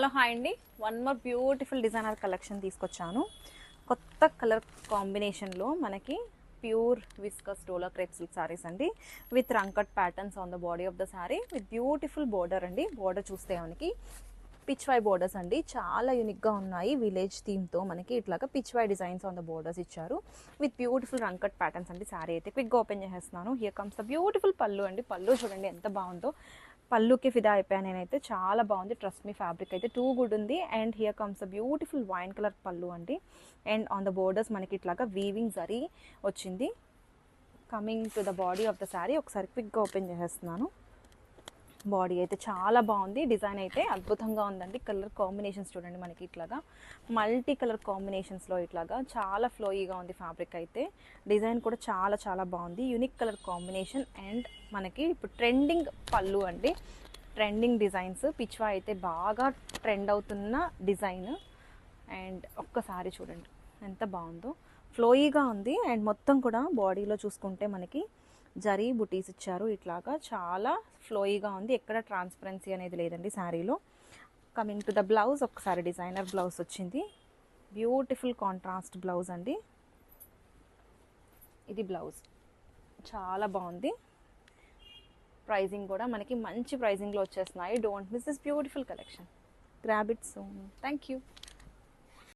Hello hi అండి. One more beautiful designer collection తీసుకొచ్చాను. కొత్త కలర్ కాంబినేషన్లో మనకి ప్యూర్ విస్కస్ డోలా క్రేప్ సిల్క్ సారీస్ అండి, with రంకట్ patterns on the body of the sorry, with beautiful border అండి. Border చూస్తే మనకి పిచ్ వై బోర్డర్స్ అండి, చాలా యూనిక్గా ఉన్నాయి. విలేజ్ థీమ్తో మనకి ఇట్లాగా Pichwai designs on the borders ఇచ్చారు, విత్ బ్యూటిఫుల్ రంకట్ ప్యాటర్న్స్ అండి. సారీ అయితే క్విక్గా ఓపెన్ చేసేస్తున్నాను. హియర్ కమ్స్ ద బ్యూటిఫుల్ పళ్ళు అండి. పళ్ళు చూడండి ఎంత బాగుందో, పళ్ళుకి ఫిదా అయిపోయాను నేనైతే. చాలా బాగుంది, ట్రస్ట్ మీ. ఫ్యాబ్రిక్ అయితే టూ గుడ్ ఉంది. And here comes the beautiful wine colour పళ్ళు అండి. అండ్ ఆన్ ద బోర్డర్స్ మనకి ఇట్లాగా వీవింగ్ జరీ వచ్చింది. Coming to the body of the sari ఒకసారి క్విక్గా ఓపెన్ చేసేస్తున్నాను. బాడీ అయితే చాలా బాగుంది, డిజైన్ అయితే అద్భుతంగా ఉందండి. కలర్ కాంబినేషన్స్ చూడండి మనకి ఇట్లాగా మల్టీ కలర్ కాంబినేషన్స్లో ఇట్లాగా చాలా ఫ్లోయీగా ఉంది ఫ్యాబ్రిక్ అయితే. డిజైన్ కూడా చాలా చాలా బాగుంది, యూనిక్ కలర్ కాంబినేషన్. అండ్ మనకి ఇప్పుడు ట్రెండింగ్ పళ్ళు అండి, ట్రెండింగ్ డిజైన్స్. పిచ్వా అయితే బాగా ట్రెండ్ అవుతున్న డిజైన్. అండ్ ఒక్కసారి చూడండి ఎంత బాగుందో, ఫ్లోయీగా ఉంది. అండ్ మొత్తం కూడా బాడీలో చూసుకుంటే మనకి జరీ బుటీస్ ఇచ్చారు ఇట్లాగా, చాలా ఫ్లోయీగా ఉంది. ఎక్కడ ట్రాన్స్పరెన్సీ అనేది లేదండి శారీలో. కమింగ్ టు ద బ్లౌజ్, ఒకసారి డిజైనర్ బ్లౌజ్ వచ్చింది. బ్యూటిఫుల్ కాంట్రాస్ట్ బ్లౌజ్ అండి. ఇది బ్లౌజ్ చాలా బాగుంది. ప్రైజింగ్ కూడా మనకి మంచి ప్రైజింగ్లో వచ్చేస్తున్నాయి. Don't miss this beautiful collection. Grab it soon. Thank you.